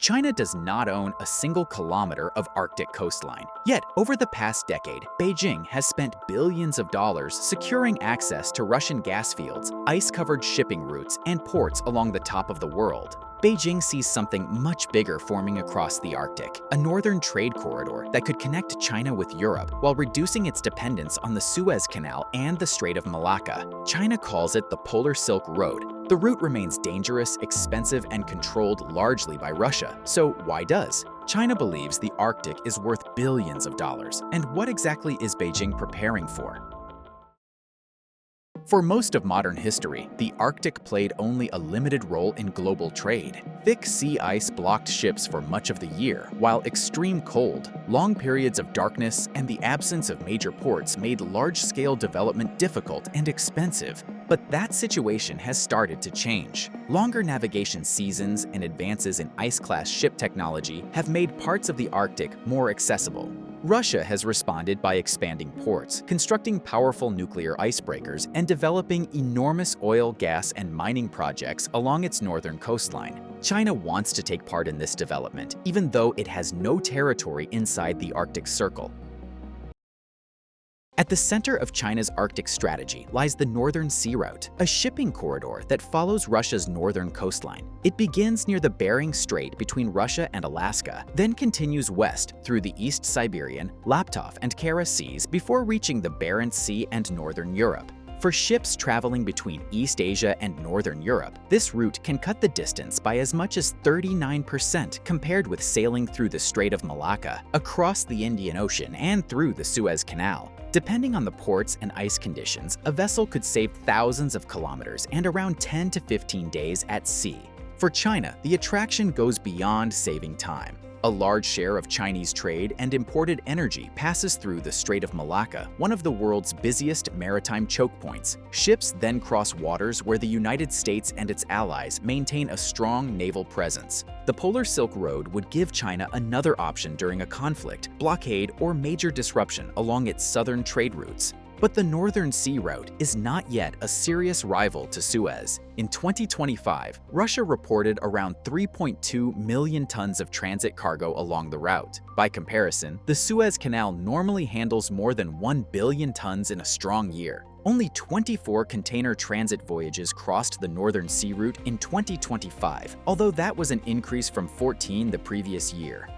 China does not own a single kilometer of Arctic coastline. Yet, over the past decade, Beijing has spent billions of dollars securing access to Russian gas fields, ice-covered shipping routes, and ports along the top of the world. Beijing sees something much bigger forming across the Arctic, a northern trade corridor that could connect China with Europe while reducing its dependence on the Suez Canal and the Strait of Malacca. China calls it the Polar Silk Road. The route remains dangerous, expensive, and controlled largely by Russia. So why does? China believes the Arctic is worth billions of dollars. And what exactly is Beijing preparing for? For most of modern history, the Arctic played only a limited role in global trade. Thick sea ice blocked ships for much of the year, while extreme cold, long periods of darkness, and the absence of major ports made large-scale development difficult and expensive. But that situation has started to change. Longer navigation seasons and advances in ice-class ship technology have made parts of the Arctic more accessible. Russia has responded by expanding ports, constructing powerful nuclear icebreakers, and developing enormous oil, gas, and mining projects along its northern coastline. China wants to take part in this development, even though it has no territory inside the Arctic Circle. At the center of China's Arctic strategy lies the Northern Sea Route, a shipping corridor that follows Russia's northern coastline. It begins near the Bering Strait between Russia and Alaska, then continues west through the East Siberian, Laptov, and Kara Seas before reaching the Barents Sea and northern Europe. For ships traveling between East Asia and Northern Europe, this route can cut the distance by as much as 39% compared with sailing through the Strait of Malacca, across the Indian Ocean, and through the Suez Canal. Depending on the ports and ice conditions, a vessel could save thousands of kilometers and around 10 to 15 days at sea. For China, the attraction goes beyond saving time. A large share of Chinese trade and imported energy passes through the Strait of Malacca, one of the world's busiest maritime choke points. Ships then cross waters where the United States and its allies maintain a strong naval presence. The Polar Silk Road would give China another option during a conflict, blockade, or major disruption along its southern trade routes. But the Northern Sea Route is not yet a serious rival to Suez. In 2025, Russia reported around 3.2 million tons of transit cargo along the route. By comparison, the Suez Canal normally handles more than 1 billion tons in a strong year. Only 24 container transit voyages crossed the Northern Sea Route in 2025, although that was an increase from 14 the previous year.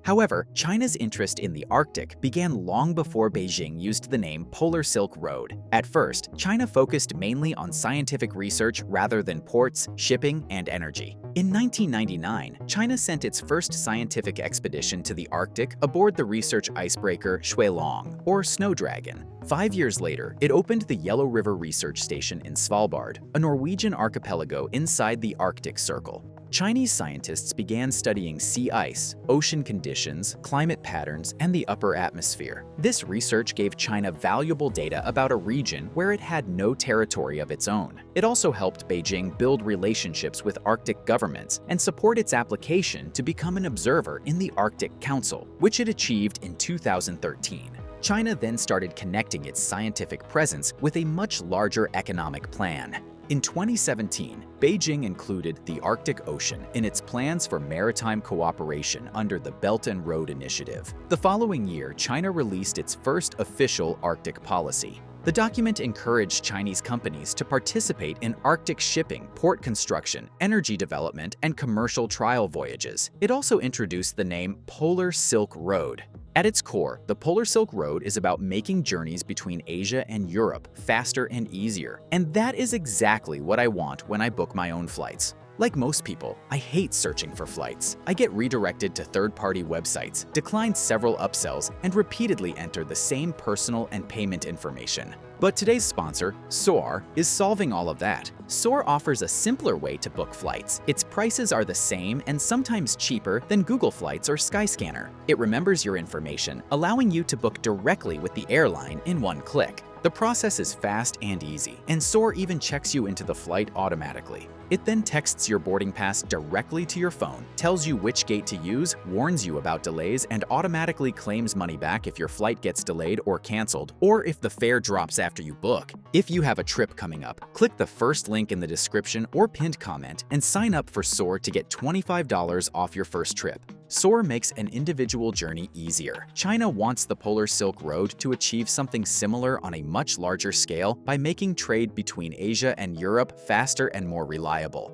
However, China's interest in the Arctic began long before Beijing used the name Polar Silk Road. At first, China focused mainly on scientific research rather than ports, shipping, and energy. In 1999, China sent its first scientific expedition to the Arctic aboard the research icebreaker Shuilong, or Snow Dragon. 5 years later, it opened the Yellow River Research Station in Svalbard, a Norwegian archipelago inside the Arctic Circle. Chinese scientists began studying sea ice, ocean conditions, climate patterns, and the upper atmosphere. This research gave China valuable data about a region where it had no territory of its own. It also helped Beijing build relationships with Arctic governments and support its application to become an observer in the Arctic Council, which it achieved in 2013. China then started connecting its scientific presence with a much larger economic plan. In 2017, Beijing included the Arctic Ocean in its plans for maritime cooperation under the Belt and Road Initiative. The following year, China released its first official Arctic policy. The document encouraged Chinese companies to participate in Arctic shipping, port construction, energy development, and commercial trial voyages. It also introduced the name Polar Silk Road. At its core, the Polar Silk Road is about making journeys between Asia and Europe faster and easier. And that is exactly what I want when I book my own flights. Like most people, I hate searching for flights. I get redirected to third-party websites, decline several upsells, and repeatedly enter the same personal and payment information. But today's sponsor, Soar, is solving all of that. Soar offers a simpler way to book flights. Its prices are the same and sometimes cheaper than Google Flights or Skyscanner. It remembers your information, allowing you to book directly with the airline in one click. The process is fast and easy, and Soar even checks you into the flight automatically. It then texts your boarding pass directly to your phone, tells you which gate to use, warns you about delays, and automatically claims money back if your flight gets delayed or canceled, or if the fare drops after you book. If you have a trip coming up, click the first link in the description or pinned comment and sign up for Soar to get $25 off your first trip. Soar makes an individual journey easier. China wants the Polar Silk Road to achieve something similar on a much larger scale by making trade between Asia and Europe faster and more reliable.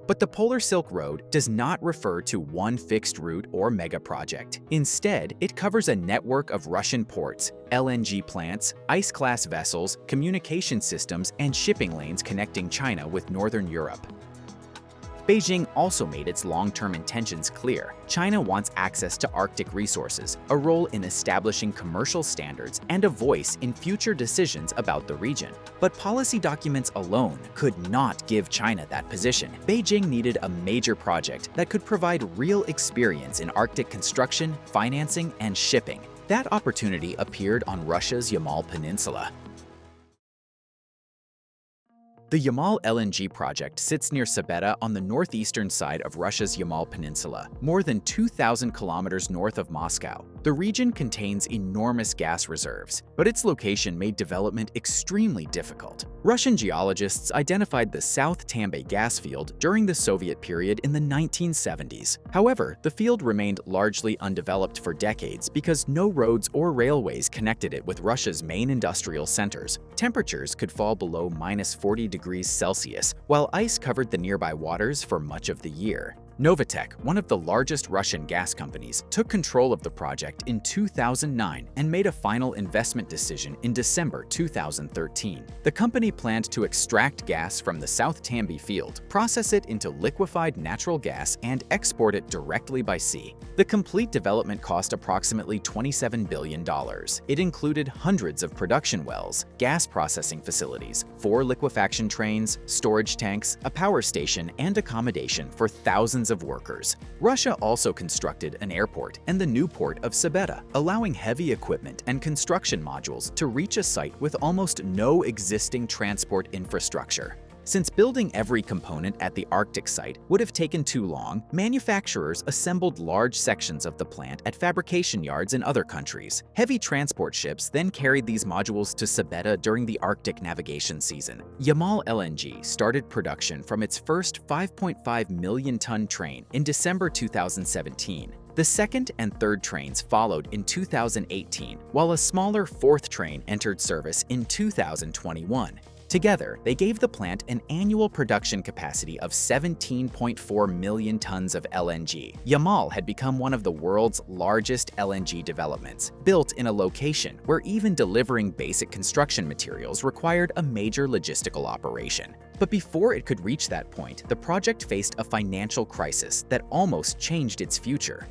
But the Polar Silk Road does not refer to one fixed route or megaproject. Instead, it covers a network of Russian ports, LNG plants, ice-class vessels, communication systems, and shipping lanes connecting China with Northern Europe. Beijing also made its long-term intentions clear. China wants access to Arctic resources, a role in establishing commercial standards, and a voice in future decisions about the region. But policy documents alone could not give China that position. Beijing needed a major project that could provide real experience in Arctic construction, financing, and shipping. That opportunity appeared on Russia's Yamal Peninsula. The Yamal LNG project sits near Sabetta on the northeastern side of Russia's Yamal Peninsula, more than 2,000 kilometers north of Moscow. The region contains enormous gas reserves, but its location made development extremely difficult. Russian geologists identified the South Tambay gas field during the Soviet period in the 1970s. However, the field remained largely undeveloped for decades because no roads or railways connected it with Russia's main industrial centers. Temperatures could fall below -40 degrees Celsius, while ice covered the nearby waters for much of the year. Novatek, one of the largest Russian gas companies, took control of the project in 2009 and made a final investment decision in December 2013. The company planned to extract gas from the South Tambay field, process it into liquefied natural gas, and export it directly by sea. The complete development cost approximately $27 billion. It included hundreds of production wells, gas processing facilities, 4 liquefaction trains, storage tanks, a power station, and accommodation for thousands of workers. Russia also constructed an airport and the new port of Sabetta, allowing heavy equipment and construction modules to reach a site with almost no existing transport infrastructure. Since building every component at the Arctic site would have taken too long, manufacturers assembled large sections of the plant at fabrication yards in other countries. Heavy transport ships then carried these modules to Sabetta during the Arctic navigation season. Yamal LNG started production from its first 5.5 million ton train in December 2017. The second and third trains followed in 2018, while a smaller fourth train entered service in 2021. Together, they gave the plant an annual production capacity of 17.4 million tons of LNG. Yamal had become one of the world's largest LNG developments, built in a location where even delivering basic construction materials required a major logistical operation. But before it could reach that point, the project faced a financial crisis that almost changed its future.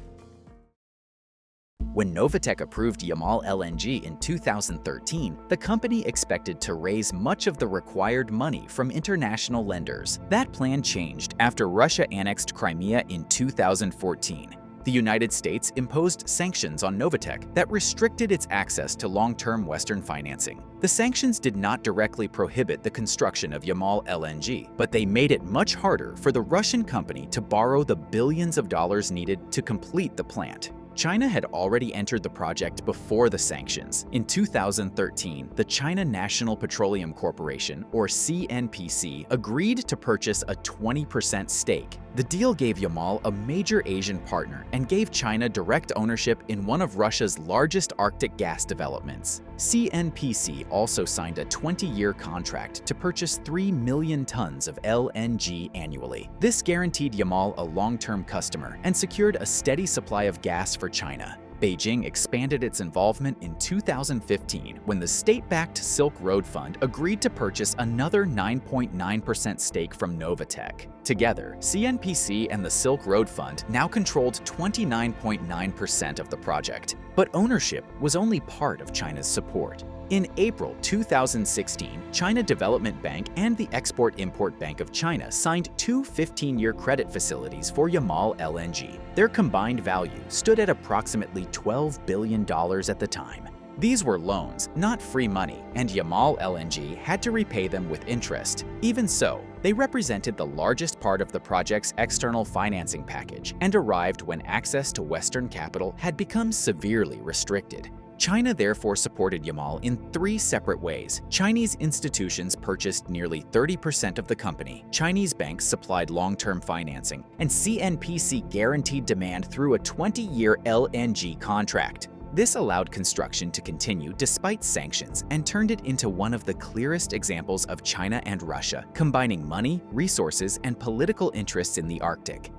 When Novatek approved Yamal LNG in 2013, the company expected to raise much of the required money from international lenders. That plan changed after Russia annexed Crimea in 2014. The United States imposed sanctions on Novatek that restricted its access to long-term Western financing. The sanctions did not directly prohibit the construction of Yamal LNG, but they made it much harder for the Russian company to borrow the billions of dollars needed to complete the plant. China had already entered the project before the sanctions. In 2013, the China National Petroleum Corporation, or CNPC, agreed to purchase a 20% stake. The deal gave Yamal a major Asian partner and gave China direct ownership in one of Russia's largest Arctic gas developments. CNPC also signed a 20-year contract to purchase 3 million tons of LNG annually. This guaranteed Yamal a long-term customer and secured a steady supply of gas for China. Beijing expanded its involvement in 2015 when the state-backed Silk Road Fund agreed to purchase another 9.9% stake from Novatek. Together, CNPC and the Silk Road Fund now controlled 29.9% of the project, but ownership was only part of China's support. In April 2016, China Development Bank and the Export-Import Bank of China signed 2 15-year credit facilities for Yamal LNG. Their combined value stood at approximately $12 billion at the time. These were loans, not free money, and Yamal LNG had to repay them with interest. Even so, They represented the largest part of the project's external financing package and arrived when access to Western capital had become severely restricted. China therefore supported Yamal in 3 separate ways. Chinese institutions purchased nearly 30% of the company, Chinese banks supplied long-term financing, and CNPC guaranteed demand through a 20-year LNG contract. This allowed construction to continue despite sanctions and turned it into one of the clearest examples of China and Russia combining money, resources, and political interests in the Arctic.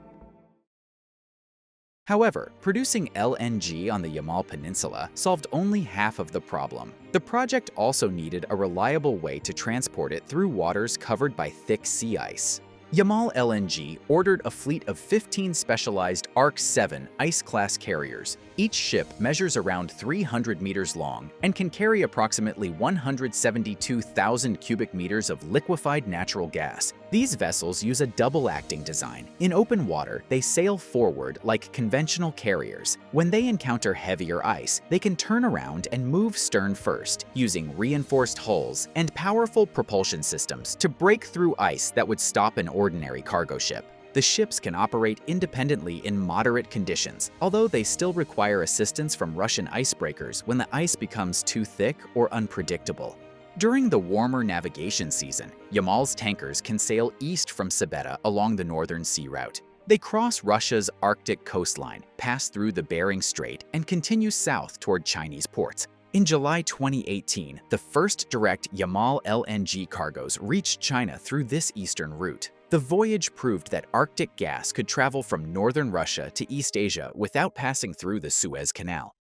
However, producing LNG on the Yamal Peninsula solved only half of the problem. The project also needed a reliable way to transport it through waters covered by thick sea ice. Yamal LNG ordered a fleet of 15 specialized ARC-7 ice-class carriers. Each ship measures around 300 meters long and can carry approximately 172,000 cubic meters of liquefied natural gas. These vessels use a double-acting design. In open water, they sail forward like conventional carriers. When they encounter heavier ice, they can turn around and move stern first, using reinforced hulls and powerful propulsion systems to break through ice that would stop an ordinary cargo ship. The ships can operate independently in moderate conditions, although they still require assistance from Russian icebreakers when the ice becomes too thick or unpredictable. During the warmer navigation season, Yamal's tankers can sail east from Sibeta along the northern sea route. They cross Russia's Arctic coastline, pass through the Bering Strait, and continue south toward Chinese ports. In July 2018, the first direct Yamal LNG cargoes reached China through this eastern route. The voyage proved that Arctic gas could travel from northern Russia to East Asia without passing through the Suez Canal.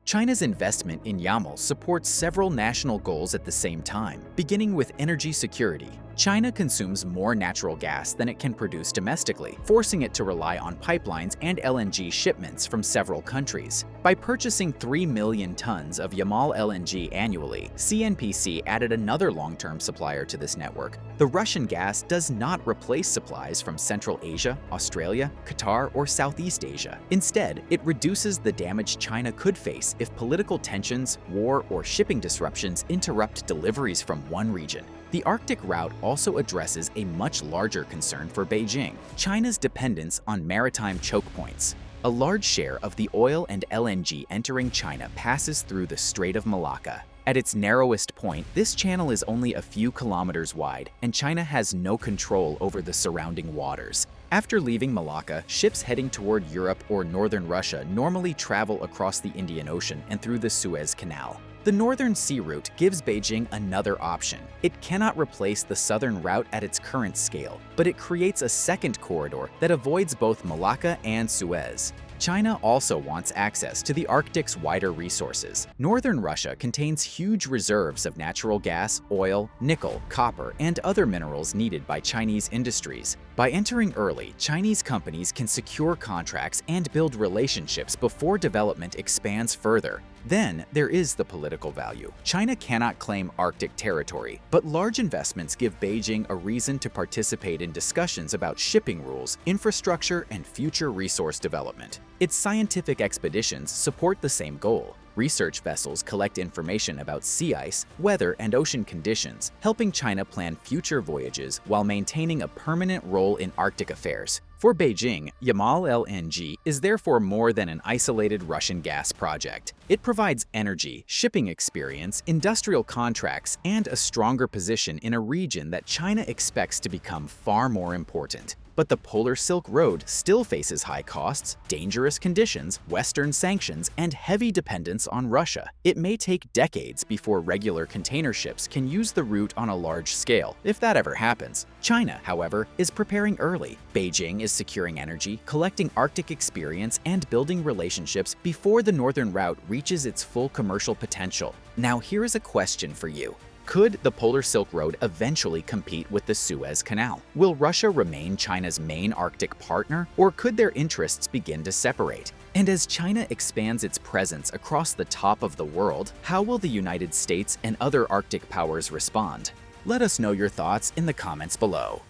China's investment in Yamal supports several national goals at the same time, beginning with energy security. China consumes more natural gas than it can produce domestically, forcing it to rely on pipelines and LNG shipments from several countries. By purchasing 3 million tons of Yamal LNG annually, CNPC added another long-term supplier to this network. The Russian gas does not replace supplies from Central Asia, Australia, Qatar, or Southeast Asia. Instead, it reduces the damage China could face if political tensions, war, or shipping disruptions interrupt deliveries from one region. The Arctic route also addresses a much larger concern for Beijing: China's dependence on maritime choke points. A large share of the oil and LNG entering China passes through the Strait of Malacca. At its narrowest point, this channel is only a few kilometers wide, and China has no control over the surrounding waters. After leaving Malacca, ships heading toward Europe or northern Russia normally travel across the Indian Ocean and through the Suez Canal. The northern sea route gives Beijing another option. It cannot replace the southern route at its current scale, but it creates a second corridor that avoids both Malacca and Suez. China also wants access to the Arctic's wider resources. Northern Russia contains huge reserves of natural gas, oil, nickel, copper, and other minerals needed by Chinese industries. By entering early, Chinese companies can secure contracts and build relationships before development expands further. Then, there is the political value. China cannot claim Arctic territory, but large investments give Beijing a reason to participate in discussions about shipping rules, infrastructure, and future resource development. Its scientific expeditions support the same goal. Research vessels collect information about sea ice, weather, and ocean conditions, helping China plan future voyages while maintaining a permanent role in Arctic affairs. For Beijing, Yamal LNG is therefore more than an isolated Russian gas project. It provides energy, shipping experience, industrial contracts, and a stronger position in a region that China expects to become far more important. But the Polar Silk Road still faces high costs, dangerous conditions, Western sanctions, and heavy dependence on Russia. It may take decades before regular container ships can use the route on a large scale, if that ever happens. China, however, is preparing early. Beijing is securing energy, collecting Arctic experience, and building relationships before the northern route reaches its full commercial potential. Now here is a question for you. Could the Polar Silk Road eventually compete with the Suez Canal? Will Russia remain China's main Arctic partner, or could their interests begin to separate? And as China expands its presence across the top of the world, how will the United States and other Arctic powers respond? Let us know your thoughts in the comments below.